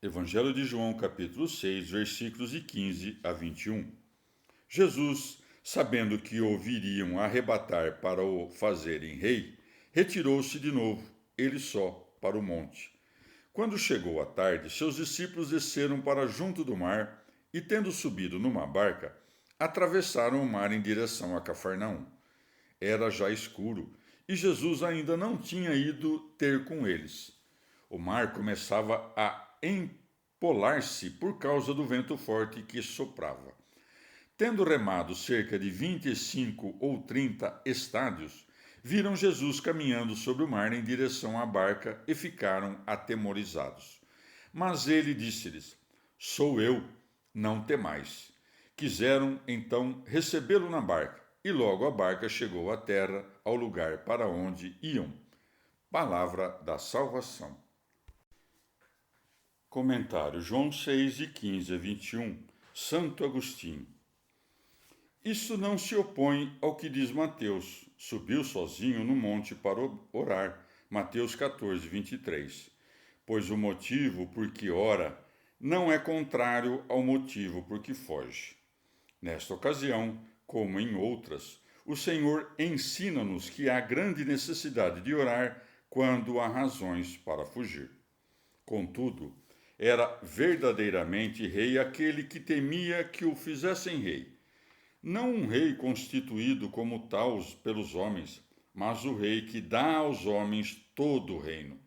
Evangelho de João, capítulo 6, versículos de 15 a 21. Jesus, sabendo que o viriam arrebatar para o fazerem rei, retirou-se de novo, ele só, para o monte. Quando chegou a tarde, seus discípulos desceram para junto do mar e, tendo subido numa barca, atravessaram o mar em direção a Cafarnaum. Era já escuro e Jesus ainda não tinha ido ter com eles. O mar começava a empolar-se por causa do vento forte que soprava. Tendo remado cerca de 25 ou 30 estádios, viram Jesus caminhando sobre o mar em direção à barca e ficaram atemorizados. Mas ele disse-lhes: Sou eu, não temais. Quiseram então recebê-lo na barca, e logo a barca chegou à terra, ao lugar para onde iam. Palavra da salvação. Comentário: João 6, de 15 a 21. Santo Agostinho. Isso não se opõe ao que diz Mateus. Subiu sozinho no monte para orar. Mateus 14, 23. Pois o motivo por que ora não é contrário ao motivo por que foge. Nesta ocasião, como em outras, o Senhor ensina-nos que há grande necessidade de orar quando há razões para fugir. Contudo, era verdadeiramente rei aquele que temia que o fizessem rei. Não um rei constituído como tal pelos homens, mas o rei que dá aos homens todo o reino.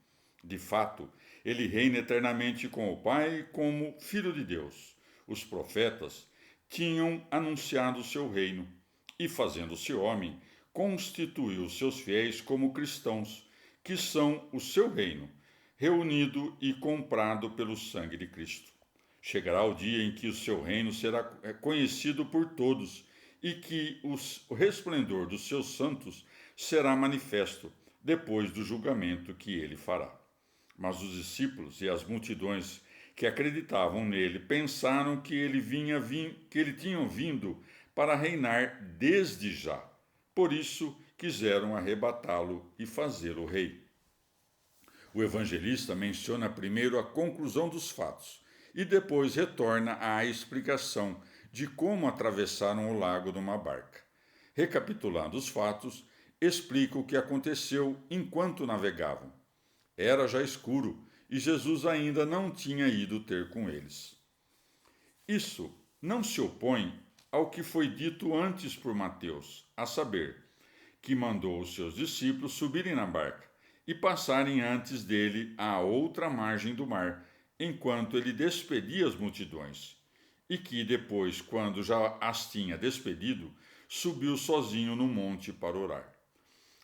De fato, ele reina eternamente com o Pai como Filho de Deus. Os profetas tinham anunciado o seu reino e, fazendo-se homem, constituiu os seus fiéis como cristãos, que são o seu reino, reunido e comprado pelo sangue de Cristo. Chegará o dia em que o seu reino será conhecido por todos e que o resplendor dos seus santos será manifesto depois do julgamento que ele fará. Mas os discípulos e as multidões que acreditavam nele pensaram que ele tinha vindo para reinar desde já. Por isso quiseram arrebatá-lo e fazê-lo rei. O evangelista menciona primeiro a conclusão dos fatos e depois retorna à explicação de como atravessaram o lago numa barca. Recapitulando os fatos, explica o que aconteceu enquanto navegavam. Era já escuro e Jesus ainda não tinha ido ter com eles. Isso não se opõe ao que foi dito antes por Mateus, a saber, que mandou os seus discípulos subirem na barca e passarem antes dele à outra margem do mar, enquanto ele despedia as multidões, e que depois, quando já as tinha despedido, subiu sozinho no monte para orar.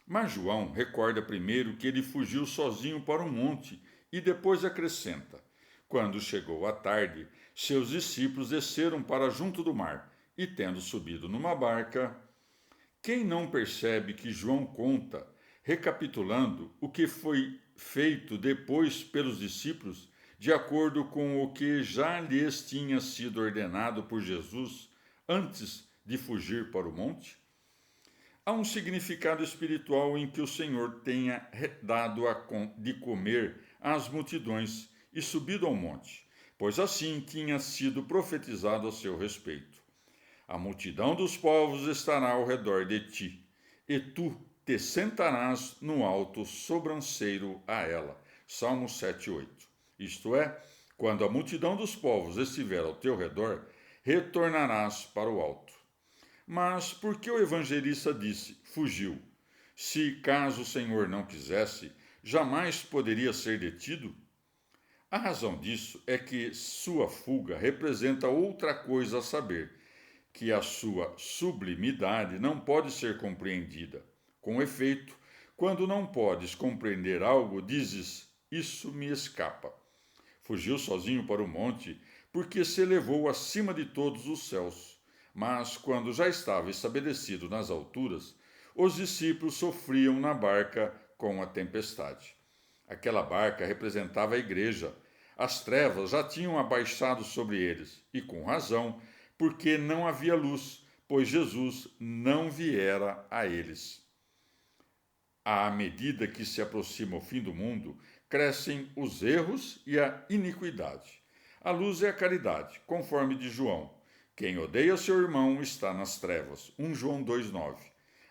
Mas João recorda primeiro que ele fugiu sozinho para o monte e depois acrescenta: Quando chegou a tarde, seus discípulos desceram para junto do mar e, tendo subido numa barca. Quem não percebe que João conta, recapitulando o que foi feito depois pelos discípulos, de acordo com o que já lhes tinha sido ordenado por Jesus antes de fugir para o monte? Há um significado espiritual em que o Senhor tenha dado de comer às multidões e subido ao monte, pois assim tinha sido profetizado a seu respeito. A multidão dos povos estará ao redor de ti, e tu te sentarás no alto sobranceiro a ela. Salmo 7:8. Isto é, quando a multidão dos povos estiver ao teu redor, retornarás para o alto. Mas por que o evangelista disse, fugiu? Se, caso o Senhor não quisesse, jamais poderia ser detido? A razão disso é que sua fuga representa outra coisa a saber, que a sua sublimidade não pode ser compreendida. Com efeito, quando não podes compreender algo, dizes: Isso me escapa. Fugiu sozinho para o monte, porque se elevou acima de todos os céus. Mas, quando já estava estabelecido nas alturas, os discípulos sofriam na barca com a tempestade. Aquela barca representava a igreja. As trevas já tinham abaixado sobre eles, e com razão, porque não havia luz, pois Jesus não viera a eles. À medida que se aproxima o fim do mundo, crescem os erros e a iniquidade. A luz é a caridade, conforme de João. Quem odeia seu irmão está nas trevas. 1 João 2,9.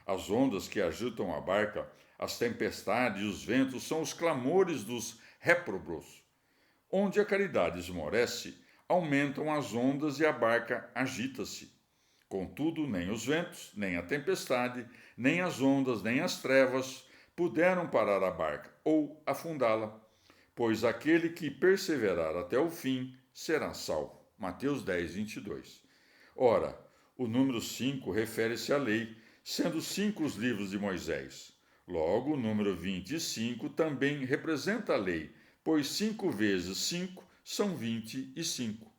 As ondas que agitam a barca, as tempestades e os ventos são os clamores dos réprobos. Onde a caridade esmorece, aumentam as ondas e a barca agita-se. Contudo, nem os ventos, nem a tempestade, nem as ondas, nem as trevas puderam parar a barca ou afundá-la, pois aquele que perseverar até o fim será salvo. Mateus 10, 22. Ora, o número 5 refere-se à lei, sendo 5 os livros de Moisés. Logo, o número 25 também representa a lei, pois 5 vezes 5 são 25.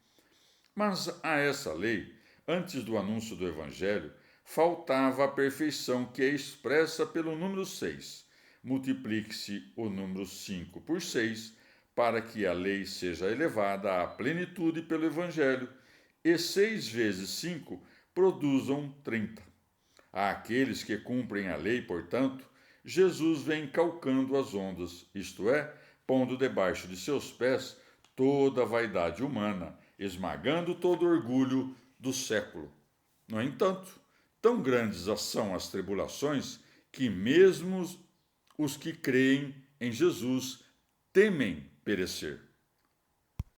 Mas a essa lei, antes do anúncio do Evangelho, faltava a perfeição que é expressa pelo número 6. Multiplique-se o número 5 por 6, para que a lei seja elevada à plenitude pelo Evangelho, e 6 vezes 5 produzam 30. Àqueles que cumprem a lei, portanto, Jesus vem calcando as ondas, isto é, pondo debaixo de seus pés toda a vaidade humana, esmagando todo orgulho do século. No entanto, tão grandes são as tribulações que mesmo os que creem em Jesus temem perecer.